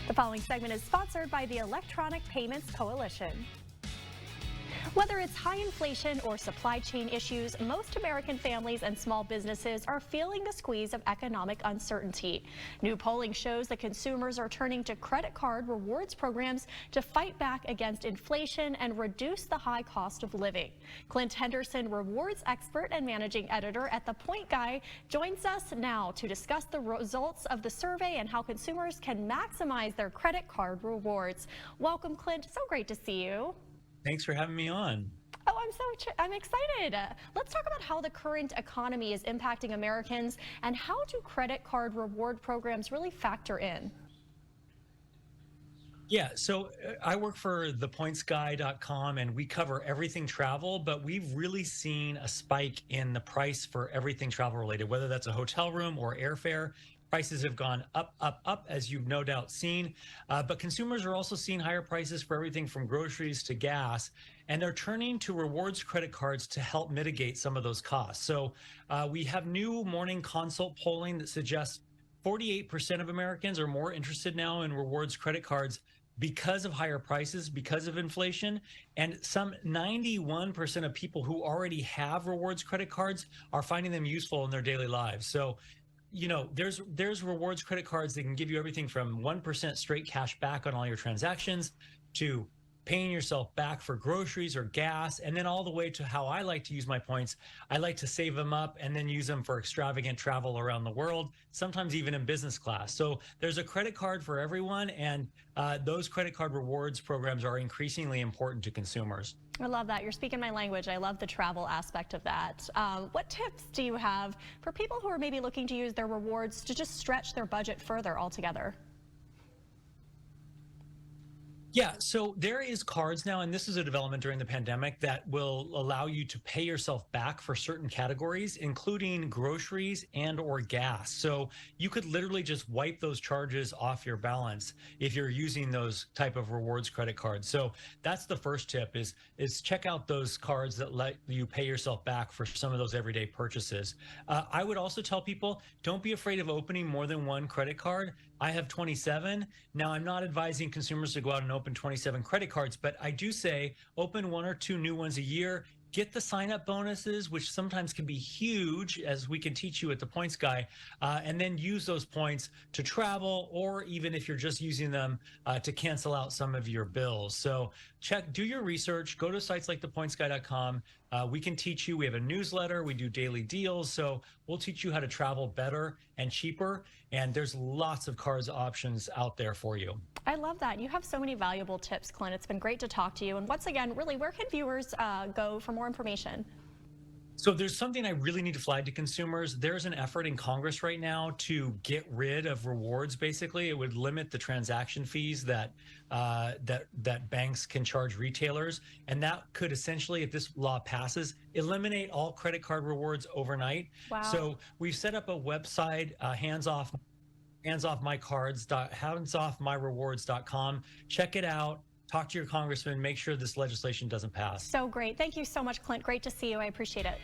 The following segment is sponsored by the Electronic Payments Coalition. Whether it's high inflation or supply chain issues, most American families and small businesses are feeling the squeeze of economic uncertainty. New polling shows that consumers are turning to credit card rewards programs to fight back against inflation and reduce the high cost of living. Clint Henderson, rewards expert and managing editor at The Point Guy, joins us now to discuss the results of the survey and how consumers can maximize their credit card rewards. Welcome, Clint. So great to see you. Thanks for having me on. Oh, I'm excited. Let's talk about how the current economy is impacting Americans and how do credit card reward programs really factor in? Yeah, so I work for thepointsguy.com and we cover everything travel, but we've really seen a spike in the price for everything travel related, whether that's a hotel room or airfare. Prices have gone up, up, up, as you've no doubt seen. But consumers are also seeing higher prices for everything from groceries to gas, and they're turning to rewards credit cards to help mitigate some of those costs. So we have new morning consult polling that suggests 48% of Americans are more interested now in rewards credit cards because of higher prices, because of inflation, and some 91% of people who already have rewards credit cards are finding them useful in their daily lives. So you know, there's rewards credit cards that can give you everything from 1% straight cash back on all your transactions to paying yourself back for groceries or gas, and then all the way to how I like to use my points. I like to save them up and then use them for extravagant travel around the world, sometimes even in business class. So there's a credit card for everyone, and those credit card rewards programs are increasingly important to consumers. I love that. You're speaking my language. I love the travel aspect of that. What tips do you have for people who are maybe looking to use their rewards to just stretch their budget further altogether? Yeah, so there is cards now, and this is a development during the pandemic that will allow you to pay yourself back for certain categories, including groceries and or gas. So you could literally just wipe those charges off your balance if you're using those type of rewards credit cards. So that's the first tip is check out those cards that let you pay yourself back for some of those everyday purchases. I would also tell people, don't be afraid of opening more than one credit card. I have 27. Now, I'm not advising consumers to go out and open 27 credit cards, but I do say open one or two new ones a year. Get the sign-up bonuses, which sometimes can be huge, as we can teach you at the Points Guy, and then use those points to travel, or even if you're just using them to cancel out some of your bills. So do your research, go to sites like thepointsguy.com. We can teach you. We have a newsletter. We do daily deals. So we'll teach you how to travel better and cheaper. And there's lots of cards options out there for you. I love that. You have so many valuable tips, Clint. It's been great to talk to you. And once again, really, where can viewers go for more information? So there's something I really need to flag to consumers. There's an effort in Congress right now to get rid of rewards. Basically, it would limit the transaction fees that banks can charge retailers, and that could essentially, if this law passes, eliminate all credit card rewards overnight. Wow. So we've set up a website, hands-off-my-rewards.com. Check it out. Talk to your congressman. Make sure this legislation doesn't pass. So great. Thank you so much, Clint. Great to see you. I appreciate it.